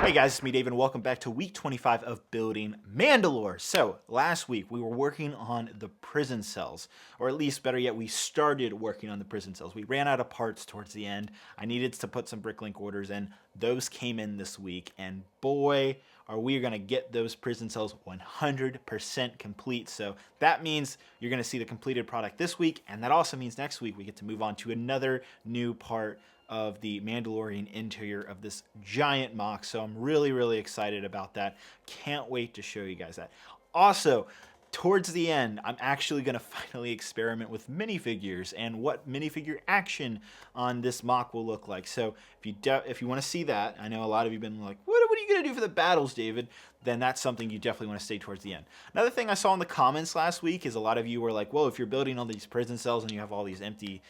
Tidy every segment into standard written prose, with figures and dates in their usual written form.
Hey guys, it's me Dave and welcome back to week 25 of building Mandalore. So last week we were working on the prison cells, or at least better yet, we started working on the prison cells. We ran out of parts towards the end. I needed to put some bricklink orders in. Those came in this week and boy, are we going to get those prison cells 100% complete. So that means you're going to see the completed product this week, and that also means next week we get to move on to another new part of the Mandalorian interior of this giant mock. So I'm really excited about that. Can't wait to show you guys that. Also, towards the end, I'm actually going to finally experiment with minifigures and what minifigure action on this mock will look like. So if you want to see that, I know a lot of you have been like, what are you going to do for the battles, David? Then that's something you definitely want to stay towards the end. Another thing I saw in the comments last week is a lot of you were like, well, if you're building all these prison cells and you have all these empty,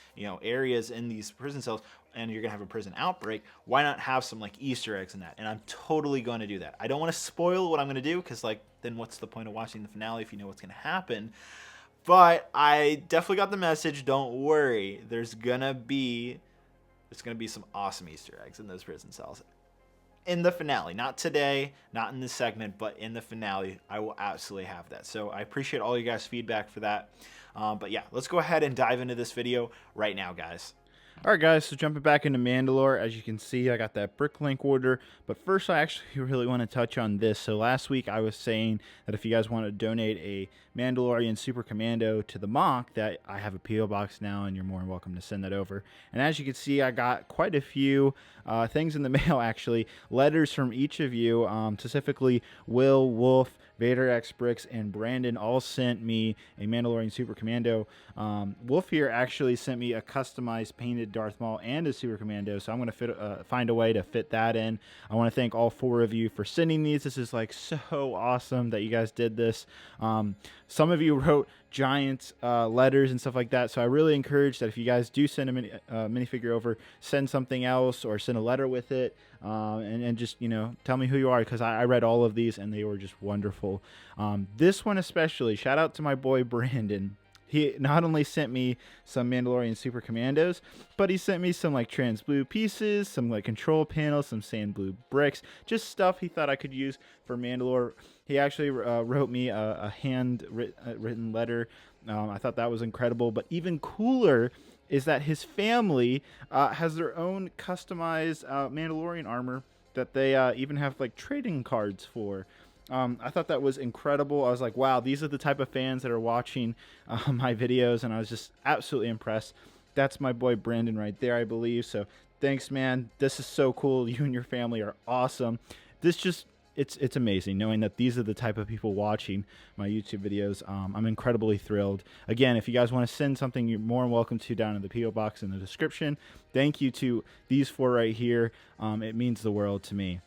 areas in these prison cells and you're going to have a prison outbreak, why not have some like Easter eggs in that? And I'm totally going to do that. I don't want to spoil what I'm going to do because then what's the point of watching the finale if you know what's going to happen? But I definitely got the message. Don't worry. There's going to be some awesome Easter eggs in those prison cells. In the finale, not today, not in this segment, but in the finale, I will absolutely have that. So I appreciate all you guys' feedback for that. But yeah, let's go ahead and dive into this video right now, guys. Alright guys, so jumping back into Mandalore, as you can see I got that bricklink order, but first I actually really want to touch on this. So last week I was saying that if you guys want to donate a Mandalorian Super Commando to the mock, that I have a P.O. box now and you're more than welcome to send that over. And as you can see, I got quite a few things in the mail actually, letters from each of you, specifically Will, Wolf, Vader X, Brix, and Brandon all sent me a Mandalorian Super Commando. Wolf here actually sent me a customized painted Darth Maul and a Super Commando, so I'm going to find a way to fit that in. I want to thank all four of you for sending these. This is like so awesome that you guys did this. Some of you wrote giant letters and stuff like that, so I really encourage that if you guys do send a minifigure over, send something else or send a letter with it, and just tell me who you are, because I read all of these and they were just wonderful. This one especially, shout out to my boy Brandon. He not only sent me some Mandalorian Super Commandos, but he sent me some like trans blue pieces, some like control panels, some sand blue bricks, just stuff he thought I could use for Mandalore. He actually wrote me a written letter. I thought that was incredible, but even cooler is that his family has their own customized Mandalorian armor that they even have like trading cards for. I thought that was incredible. I was like, wow, these are the type of fans that are watching my videos, and I was just absolutely impressed. That's my boy Brandon right there, I believe. So thanks, man. This is so cool. You and your family are awesome. It's amazing knowing that these are the type of people watching my YouTube videos. I'm incredibly thrilled. Again, if you guys want to send something, you're more than welcome to down in the P.O. box in the description. Thank you to these four right here. It means the world to me.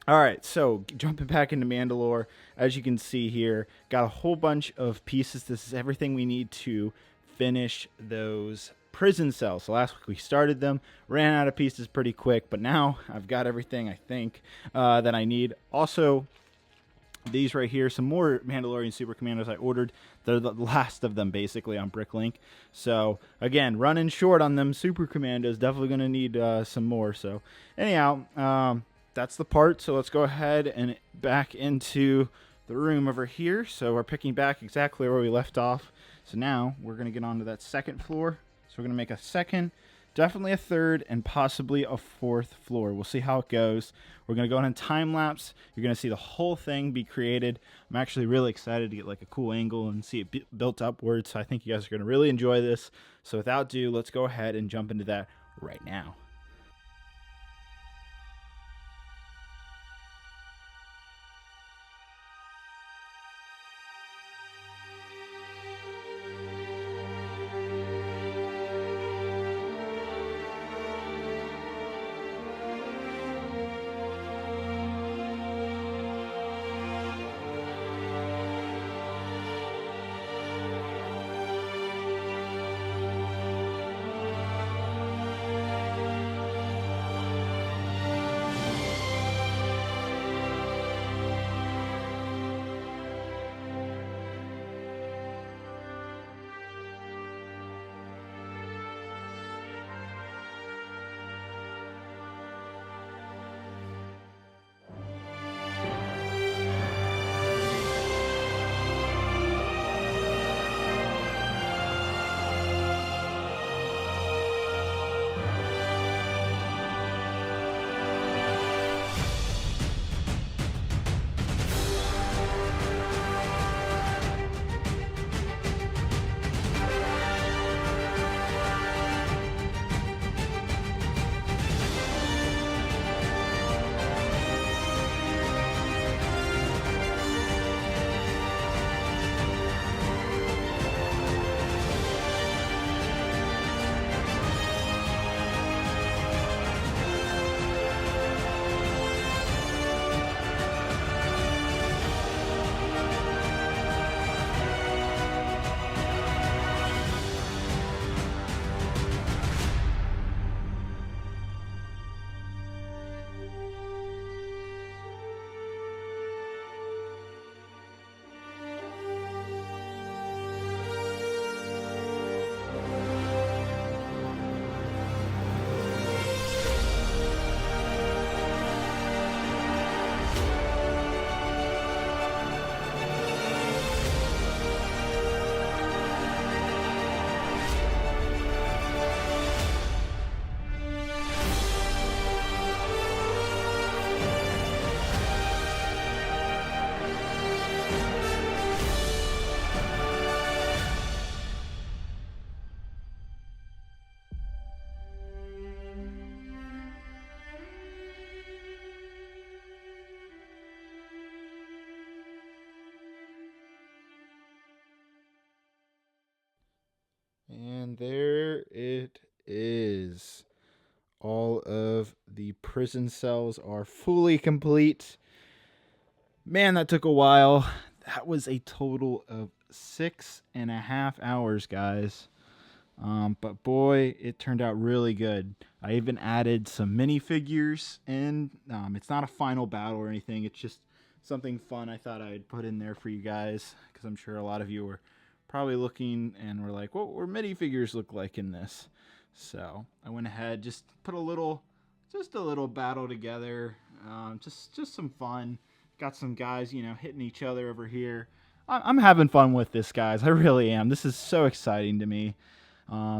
All right, so jumping back into Mandalore, as you can see here, got a whole bunch of pieces. This is everything we need to finish those prison cells. So last week we started them, ran out of pieces pretty quick, but now I've got everything I think that I need. Also, these right here, some more Mandalorian Super Commandos I ordered. They're the last of them basically on Bricklink. So again, running short on them Super Commandos. Definitely going to need some more. So anyhow, that's the part. So let's go ahead and back into the room over here. So we're picking back exactly where we left off. So now we're going to get onto that second floor. So we're going to make a second, definitely a third, and possibly a fourth floor. We'll see how it goes. We're going to go in time lapse. You're going to see the whole thing be created. I'm actually really excited to get like a cool angle and see it built upwards. So I think you guys are going to really enjoy this. So without ado, let's go ahead and jump into that right now. is. All of the prison cells are fully complete. Man, that took a while. That was a total of 6.5 hours, guys. But boy, it turned out really good. I even added some minifigures in. It's not a final battle or anything. It's just something fun I thought I'd put in there for you guys, because I'm sure a lot of you were probably looking and were like, what were minifigures look like in this? So I went ahead, just put a little battle together. Just some fun. Got some guys, hitting each other over here. I'm having fun with this, guys. I really am. This is so exciting to me.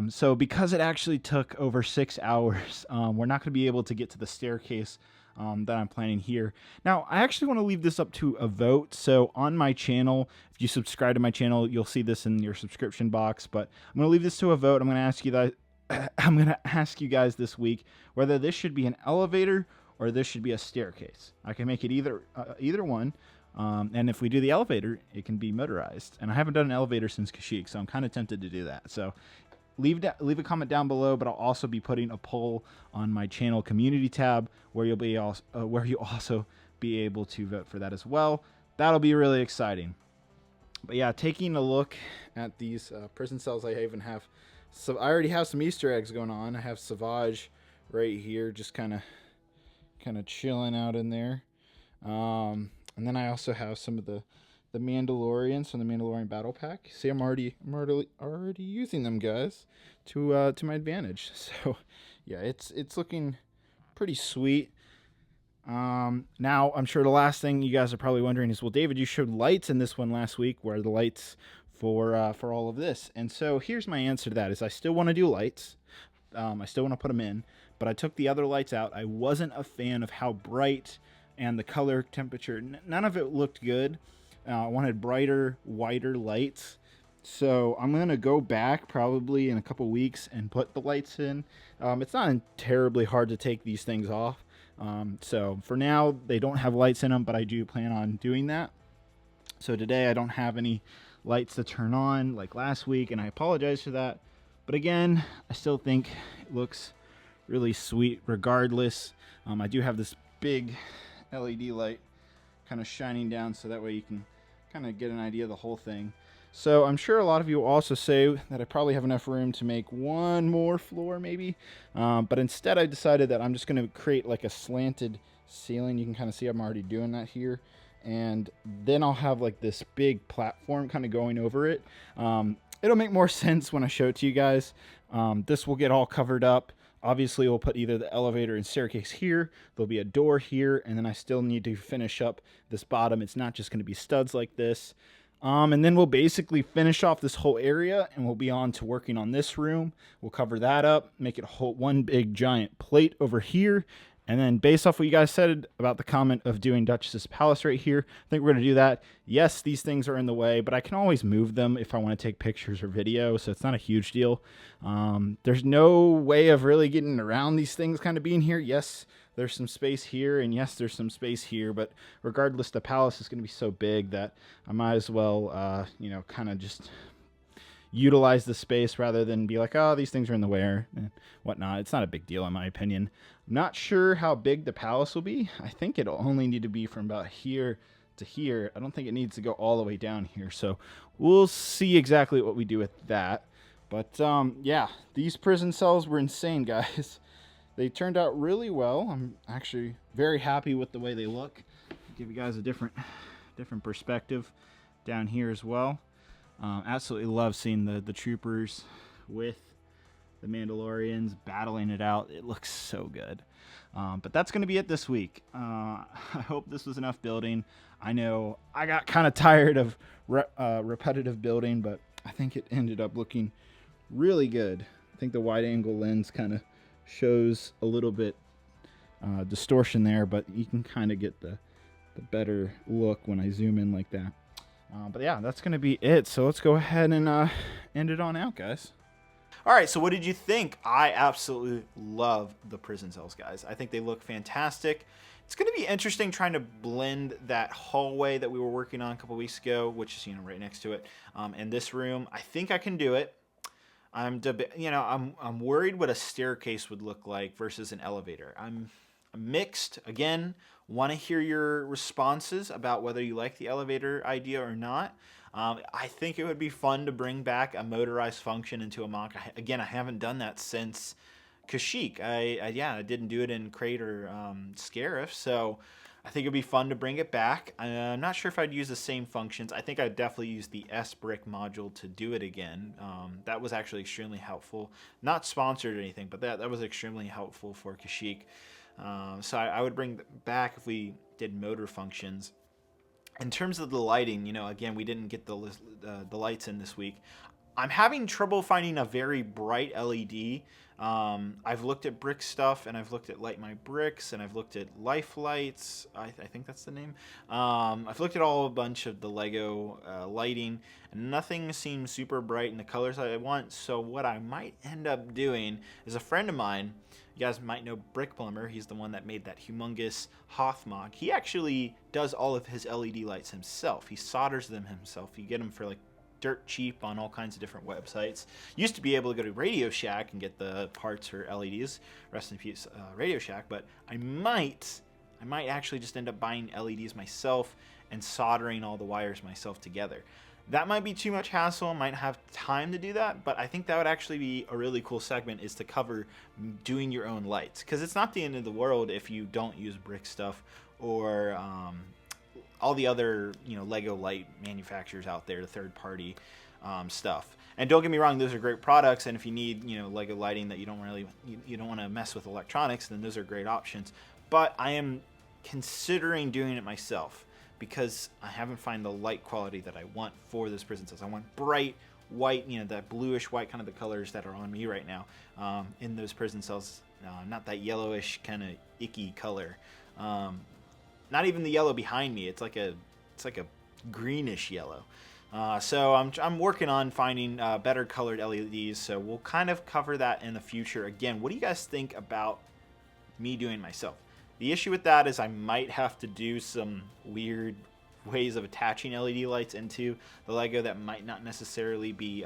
So because it actually took over 6 hours, we're not going to be able to get to the staircase that I'm planning here. Now, I actually want to leave this up to a vote. So on my channel, if you subscribe to my channel, you'll see this in your subscription box. But I'm going to leave this to a vote. I'm going to ask you that. I'm going to ask you guys this week whether this should be an elevator or this should be a staircase. I can make it either one. And if we do the elevator, it can be motorized. And I haven't done an elevator since Kashyyyk, so I'm kind of tempted to do that. So leave a comment down below, but I'll also be putting a poll on my channel community tab where you'll also be able to vote for that as well. That'll be really exciting. But yeah, taking a look at these prison cells, I even have. So I already have some Easter eggs going on. I have Savage right here, just kind of chilling out in there. And then I also have some of the Mandalorians from the Mandalorian Battle Pack. See, I'm already using them, guys, to my advantage. So yeah, it's looking pretty sweet. Now I'm sure the last thing you guys are probably wondering is, well, David, you showed lights in this one last week. Where are the lights for all of this? And so here's my answer to that: is I still want to do lights. I still want to put them in, but I took the other lights out. I wasn't a fan of how bright and the color temperature. None of it looked good. I wanted brighter, whiter lights. So I'm going to go back probably in a couple weeks and put the lights in. It's not terribly hard to take these things off. So for now, they don't have lights in them, but I do plan on doing that. So today I don't have any lights to turn on like last week, and I apologize for that. But again, I still think it looks really sweet regardless. I do have this big LED light kind of shining down, so that way you can kind of get an idea of the whole thing. So I'm sure a lot of you will also say that I probably have enough room to make one more floor maybe, but instead I decided that I'm just going to create like a slanted ceiling. You can kind of see I'm already doing that here, and then I'll have like this big platform kind of going over it. It'll make more sense when I show it to you guys. This will get all covered up. Obviously, we'll put either the elevator and staircase here. There'll be a door here, and then I still need to finish up this bottom. It's not just going to be studs like this. And then we'll basically finish off this whole area, and we'll be on to working on this room. We'll cover that up, make it one big giant plate over here. And then based off what you guys said about the comment of doing Duchess's Palace right here, I think we're going to do that. Yes, these things are in the way, but I can always move them if I want to take pictures or video, so it's not a huge deal. There's no way of really getting around these things kind of being here. Yes, there's some space here, and yes, there's some space here, but regardless, the palace is going to be so big that I might as well, kind of just utilize the space rather than be like, oh, these things are in the way or whatnot. It's not a big deal in my opinion. I'm not sure how big the palace will be. I think it'll only need to be from about here to here. I don't think it needs to go all the way down here. So we'll see exactly what we do with that. But yeah, these prison cells were insane, guys. They turned out really well. I'm actually very happy with the way they look. I'll give you guys a different perspective down here as well. Absolutely love seeing the troopers with the Mandalorians battling it out. It looks so good. But that's going to be it this week. I hope this was enough building. I know I got kind of tired of repetitive building, but I think it ended up looking really good. I think the wide angle lens kind of shows a little bit distortion there, but you can kind of get the better look when I zoom in like that. But yeah, that's going to be it. So let's go ahead and end it on out, guys. All right, so what did you think? I absolutely love the prison cells, guys. I think they look fantastic. It's going to be interesting trying to blend that hallway that we were working on a couple weeks ago, which is right next to it, and this room. I think I can do it. I'm worried what a staircase would look like versus an elevator. I'm mixed. Again, want to hear your responses about whether you like the elevator idea or not. I think it would be fun to bring back a motorized function into a mock. Again, I haven't done that since Kashyyyk. I didn't do it in Crate or Scarif, so I think it'd be fun to bring it back. I'm not sure if I'd use the same functions. I think I'd definitely use the S-Brick module to do it again. That was actually extremely helpful. Not sponsored or anything, but that was extremely helpful for Kashyyyk. So I would bring back if we did motor functions. In terms of the lighting, again, we didn't get the lights in this week. I'm having trouble finding a very bright LED. I've looked at Brix stuff, and I've looked at Light My Bricks, and I've looked at Life Lights. I think that's the name. I've looked at a bunch of the Lego lighting, and nothing seems super bright in the colors I want. So what I might end up doing is a friend of mine. You guys might know Brick Plumber. He's the one that made that humongous Hoth mod. He actually does all of his LED lights himself. He solders them himself. You get them for like dirt cheap on all kinds of different websites. Used to be able to go to Radio Shack and get the parts for LEDs. Rest in peace, Radio Shack. But I might actually just end up buying LEDs myself and soldering all the wires myself together. That might be too much hassle. Might have time to do that, but I think that would actually be a really cool segment, is to cover doing your own lights, because it's not the end of the world if you don't use Brick stuff or all the other Lego light manufacturers out there, the third-party stuff. And don't get me wrong, those are great products, and if you need Lego lighting that you don't want to mess with electronics, then those are great options. But I am considering doing it myself, because I haven't found the light quality that I want for those prison cells. I want bright white, that bluish white, kind of the colors that are on me right now in those prison cells. Not that yellowish kind of icky color. Not even the yellow behind me. It's like a greenish yellow. So I'm working on finding better colored LEDs. So we'll kind of cover that in the future. Again, what do you guys think about me doing myself? The issue with that is I might have to do some weird ways of attaching LED lights into the Lego that might not necessarily be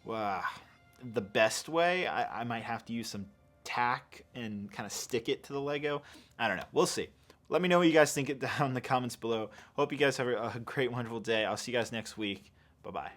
the best way. I might have to use some tack and kind of stick it to the Lego. I don't know. We'll see. Let me know what you guys think down in the comments below. Hope you guys have a great, wonderful day. I'll see you guys next week. Bye-bye.